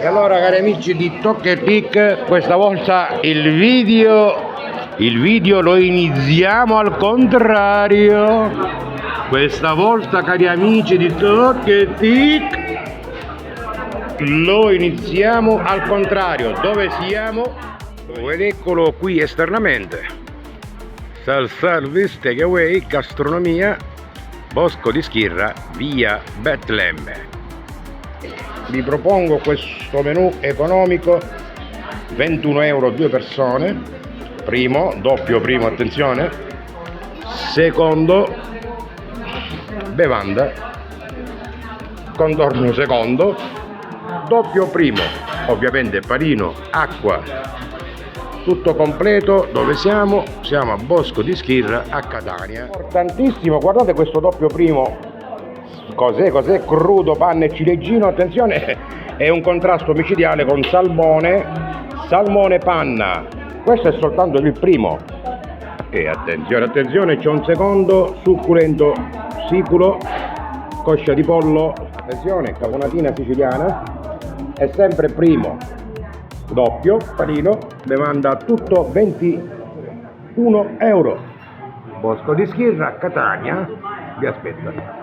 E allora cari amici di Tocca e Tic, questa volta il video lo iniziamo al contrario. Questa volta cari amici di Tocca e Tic lo iniziamo al contrario. Dove siamo? Ed eccolo qui esternamente. Self-service, takeaway, gastronomia, Bosco di Schirra, via Betlemme. Vi propongo questo menù economico, 21 euro 2 persone, primo, doppio primo, attenzione, secondo, bevanda, contorno secondo, doppio primo, ovviamente panino, acqua, tutto completo. Dove siamo? Siamo a Bosco di Schirra a Catania. Importantissimo, guardate questo doppio primo. Cos'è? Crudo, panna e ciliegino, attenzione, è un contrasto micidiale con salmone, panna. Questo è soltanto il primo. E attenzione, c'è un secondo, succulento, siculo, coscia di pollo, attenzione, caponatina siciliana, è sempre primo, doppio, panino, bevanda tutto 21 euro. Bosco di Schirra, Catania, vi aspetta.